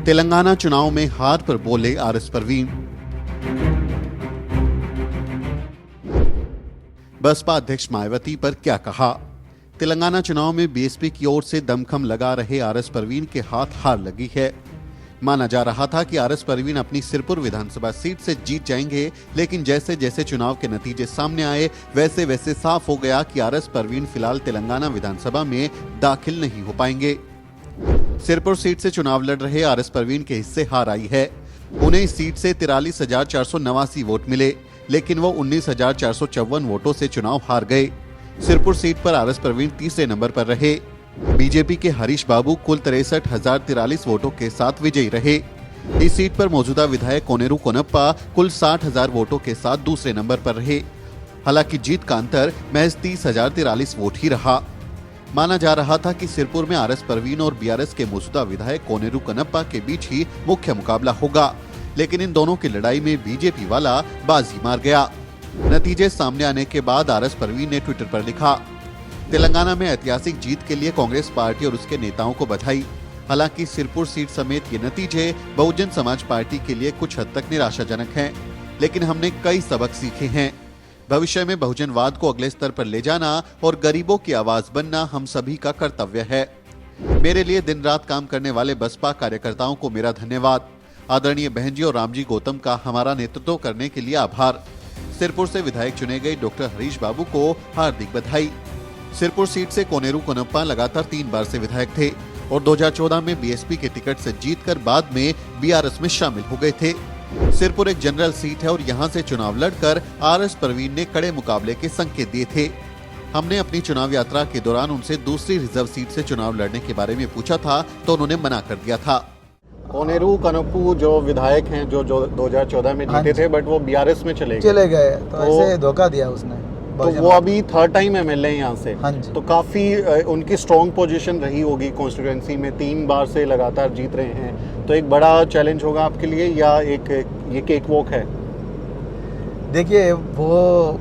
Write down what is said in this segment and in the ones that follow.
तेलंगाना चुनाव में हार पर बोले आरएस परवीन। बसपा अध्यक्ष मायावती पर क्या कहा? तेलंगाना चुनाव में बीएसपी की ओर से दमखम लगा रहे आरएस परवीन के हाथ हार लगी है। माना जा रहा था कि आरएस परवीन अपनी सिरपुर विधानसभा सीट से जीत जाएंगे, लेकिन जैसे जैसे चुनाव के नतीजे सामने आए वैसे वैसे साफ हो गया कि आरएस परवीन फिलहाल तेलंगाना विधानसभा में दाखिल नहीं हो पाएंगे। सिरपुर सीट से चुनाव लड़ रहे आरएस परवीन के हिस्से हार आई है। उन्हें इस सीट से 43,489 वोट मिले, लेकिन वो 19,454 वोटों से चुनाव हार गए। सिरपुर सीट पर आरएस परवीन तीसरे नंबर पर रहे। बीजेपी के हरीश बाबू कुल 63,043 वोटों के साथ विजयी रहे। इस सीट पर मौजूदा विधायक कोनेरू कोनप्पा कुल 60,000 वोटों के साथ दूसरे नंबर पर रहे। हालांकि जीत का अंतर महज 30,043 वोट ही रहा। माना जा रहा था कि सिरपुर में आरएस परवीन और बीआरएस के मौजूदा विधायक कोनेरू कोनप्पा के बीच ही मुख्य मुकाबला होगा, लेकिन इन दोनों की लड़ाई में बीजेपी वाला बाजी मार गया। नतीजे सामने आने के बाद आरएस परवीन ने ट्विटर पर लिखा, तेलंगाना में ऐतिहासिक जीत के लिए कांग्रेस पार्टी और उसके नेताओं को बधाई। हालांकि सिरपुर सीट समेत ये नतीजे बहुजन समाज पार्टी के लिए कुछ हद तक निराशाजनक हैं, लेकिन हमने कई सबक सीखे हैं। भविष्य में बहुजनवाद को अगले स्तर पर ले जाना और गरीबों की आवाज बनना हम सभी का कर्तव्य है। मेरे लिए दिन रात काम करने वाले बसपा कार्यकर्ताओं को मेरा धन्यवाद। आदरणीय बहन जी और रामजी गौतम का हमारा नेतृत्व करने के लिए आभार। सिरपुर से विधायक चुने गए डॉक्टर हरीश बाबू को हार्दिक बधाई। सिरपुर सीट से कोनेरू कोनप्पा लगातार 3 बार से विधायक थे और 2014 में बीएसपी के टिकट से जीतकर बाद में बीआरएस में शामिल हो गए थे। सिरपुर एक जनरल सीट है और यहां से चुनाव लड़कर आरएस परवीन ने कड़े मुकाबले के संकेत दिए थे। हमने अपनी चुनाव यात्रा के दौरान उनसे दूसरी रिजर्व सीट से चुनाव लड़ने के बारे में पूछा था तो उन्होंने मना कर दिया था। कोनेरू कोनप्पू जो विधायक हैं जो 2014 में जीते थे, बट वो बीआरएस में चले गए तो ऐसे धोखा दिया उसने। तो वो अभी 3rd टाइम एमएलए यहाँ से। हाँ जी। तो काफी उनकी स्ट्रॉन्ग पोजीशन रही होगी कॉन्स्टिट्यूएंसी में, 3 बार से लगातार जीत रहे हैं, तो एक बड़ा चैलेंज होगा आपके लिए या ये केक वॉक है? देखिए, वो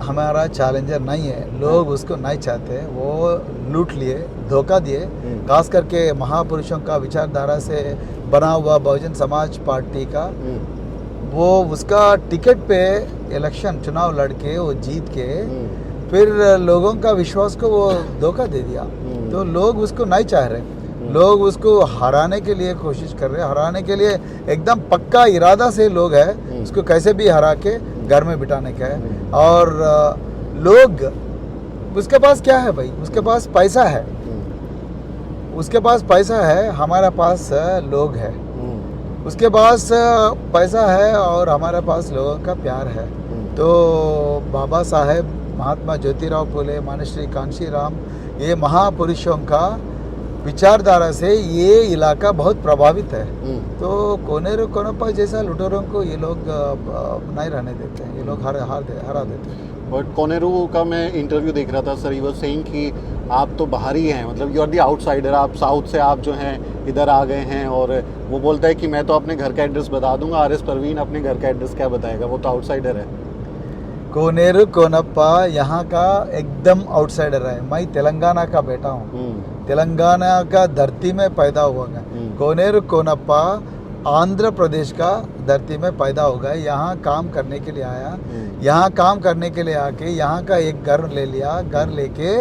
हमारा चैलेंजर नहीं है, लोग उसको नहीं चाहते, वो लूट लिए, धोखा दिए। खास करके महापुरुषों का विचारधारा से बना हुआ बहुजन समाज पार्टी का वो उसका टिकट पे इलेक्शन चुनाव लड़के वो जीत के फिर लोगों का विश्वास को वो धोखा दे दिया। तो लोग उसको नहीं चाह रहे, लोग उसको हराने के लिए कोशिश कर रहे हैं, हराने के लिए एकदम पक्का इरादा से लोग है उसको कैसे भी हरा के घर में बिठाने का है। और लोग, उसके पास क्या है भाई, उसके पास पैसा है, उसके पास पैसा है, हमारे पास लोग है। उसके पास पैसा है और हमारे पास लोगों का प्यार है। तो बाबा साहेब, महात्मा ज्योतिराव फुले, मानश्री कांशीराम, ये महापुरुषों का विचारधारा से ये इलाका बहुत प्रभावित है। तो कोनेरू कोनप्पा जैसा लुटेरों को ये लोग नहीं रहने देते हैं, ये लोग हरा देते हैं। बट कोनेरू का मैं इंटरव्यू देख रहा था सर, ही वाज सेइंग कि आप तो बाहरी हैं, मतलब यू आर द आउटसाइडर, आप साउथ से आप जो हैं इधर आ गए हैं। और वो बोलता है कि मैं तो अपने घर का एड्रेस बता दूंगा, आरएस परवीन अपने घर का एड्रेस क्या बताएगा, वो तो आउटसाइडर है। कोनेरू कोनप्पा यहाँ का एकदम आउटसाइडर है। मैं तेलंगाना का बेटा हूँ, तेलंगाना का धरती में पैदा हुआ है। कोनेरू कोनप्पा आंध्र प्रदेश का धरती में पैदा हो गए, यहाँ काम करने के लिए आया, यहाँ काम करने के लिए आके यहाँ का एक घर ले लिया, घर लेके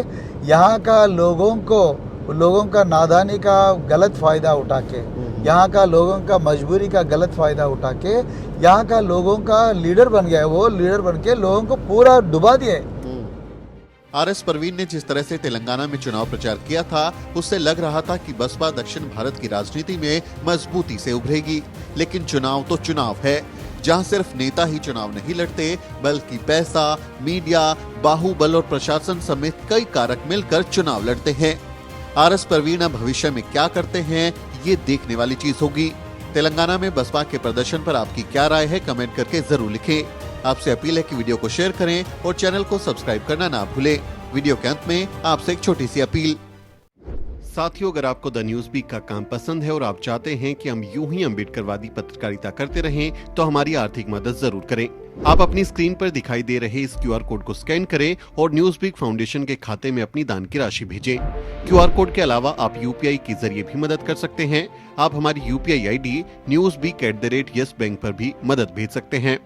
यहाँ का लोगों का नादानी का गलत फ़ायदा उठा के, यहाँ का लोगों का मजबूरी का गलत फ़ायदा उठा के यहाँ का लोगों का लीडर बन गया। वो लीडर बन के लोगों को पूरा डुबा दिए। आरएस परवीन ने जिस तरह से तेलंगाना में चुनाव प्रचार किया था, उससे लग रहा था कि बसपा दक्षिण भारत की राजनीति में मजबूती से उभरेगी। लेकिन चुनाव तो चुनाव है, जहां सिर्फ नेता ही चुनाव नहीं लड़ते, बल्कि पैसा, मीडिया, बाहुबल और प्रशासन समेत कई कारक मिलकर चुनाव लड़ते हैं। आरएस परवीन अब भविष्य में क्या करते हैं, ये देखने वाली चीज होगी। तेलंगाना में बसपा के प्रदर्शन पर आपकी क्या राय है, कमेंट करके जरूर लिखें। आपसे अपील है कि वीडियो को शेयर करें और चैनल को सब्सक्राइब करना ना भूलें। वीडियो के अंत में आपसे एक छोटी सी अपील। साथियों, अगर आपको द न्यूज वीक का काम पसंद है और आप चाहते हैं कि हम यूं ही अम्बेडकरवादी पत्रकारिता करते रहें, तो हमारी आर्थिक मदद जरूर करें। आप अपनी स्क्रीन पर दिखाई दे रहे इस क्यूआर कोड को स्कैन करें और न्यूज़-बीक फाउंडेशन के खाते में अपनी दान की राशि भेजें। क्यूआर कोड के अलावा आप यूपीआई के जरिए भी मदद कर सकते हैं। आप हमारी यूपीआई आईडी newsbeak@yes बैंक पर भी मदद भेज सकते हैं।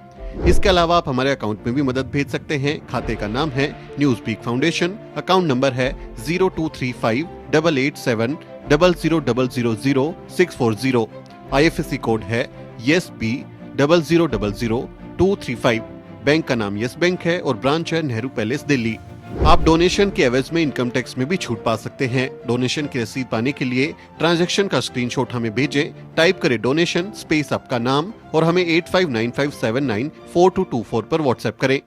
इसके अलावा आप हमारे अकाउंट में भी मदद भेज सकते हैं। खाते का नाम है न्यूज़-बीक फाउंडेशन, अकाउंट नंबर है 02358800000640। IFSC कोड है YesB000235। बैंक का नाम यस बैंक है और ब्रांच है नेहरू पैलेस, दिल्ली। आप डोनेशन के एवज में इनकम टैक्स में भी छूट पा सकते हैं। डोनेशन की रसीद पाने के लिए ट्रांजैक्शन का स्क्रीनशॉट हमें भेजें। टाइप करें डोनेशन स्पेस आपका नाम और हमें 8595794224 पर व्हाट्सएप करें।